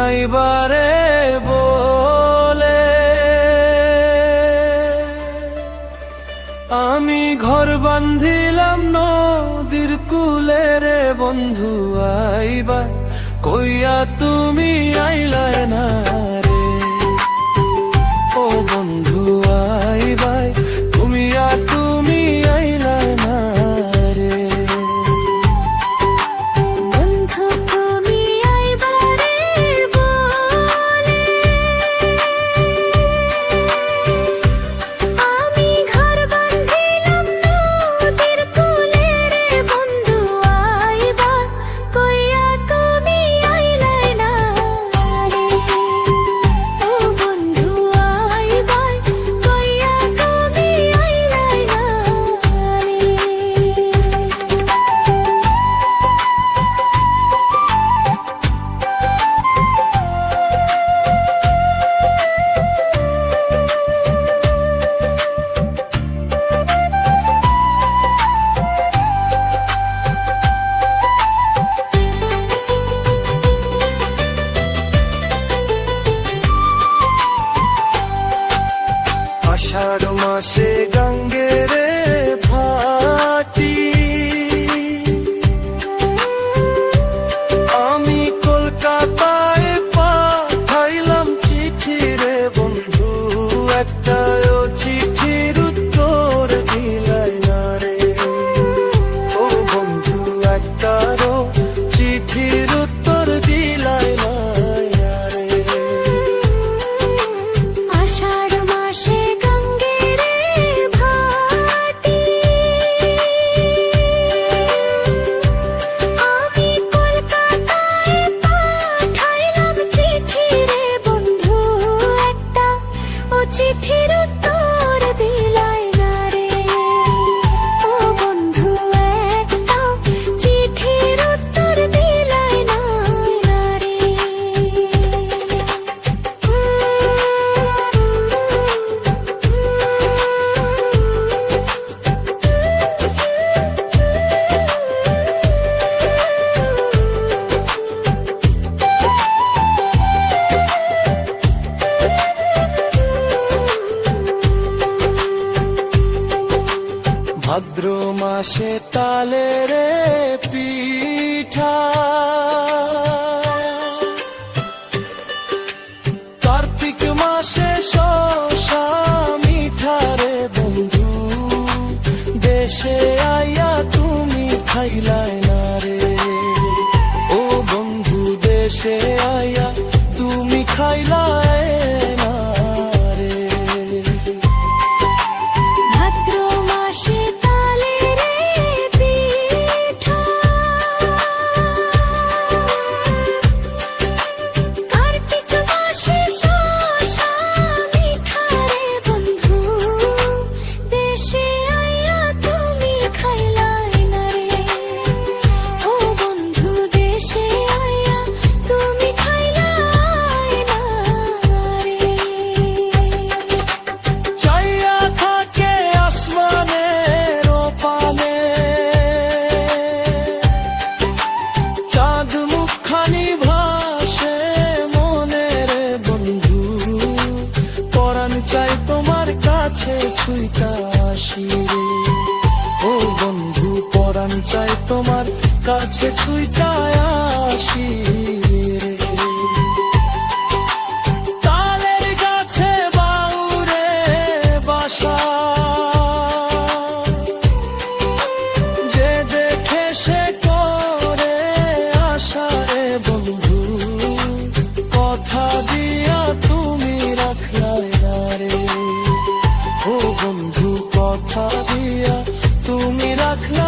আইবারে বলে আমি ঘর বান্ধিলাম নদীর কূলে রে বন্ধু আইবা কইয়া তুমি আইলায় না রে। ও বন্ধু আইবাই তুমি তুমি আইলায় না রে। বন্ধু তুমি আইবারে বলে আমি ঘর বান্ধিলাম নদীর কূলে রে বন্ধু আইবা কইয়া তুমি আইলাই না রে। ও বন্ধু আইবাই কইয়া তুমি আইলাই না রে। আষাঢ় মাসে গঙ্গের ভাটি আমি কলকাতায় পাঠাইলাম চিঠি রে বন্ধু একটা ও চিঠির উত্তর দিলাই না রে। ও বন্ধু একটারও চিঠির উত্তর দিলাই না রে। আষাঢ় মাসে গঙ্গের ভাটি আমি কলকাতায় পাঠাইলাম চিঠি রে বন্ধু একটা ও চিঠির উত্তর দিলাই না রে। ও বন্ধু একটা চিঠির উত্তর দিলাই না রে। ভাদ্র মাসে তালের পিঠা কার্তিক মাসে শসা মিঠা রে বন্ধু দেশে আইয়া তুমি খাইলাই না রে। ও বন্ধু দেশে আইয়া তুমি খাইলাই না রে। ভাদ্র মাসে তালের পিঠা কার্তিক মাসে শসা মিঠা রে বন্ধু দেশে আইয়া তুমি খাইলাই না রে। ও বন্ধু দেশে আইয়া তুমি খাইলাই না রে। চাইয়া থাকে আসমানের ওপানে চাঁদ মুখখানি ভাসে মনে রে বন্ধু পরাণ চাই তোমার কাছে ছুঁইতা আসি রে। ও বন্ধু পরাণ চাই তোমার কাছে ছুঁইতা আসি রে। তালের গাছে বাউরে বাসা যে দেখে সে করে আশা রে বন্ধু কথা দিয়া তুমি রাখলাই না রে। ও বন্ধু কথা দিয়া তুমি রাখলা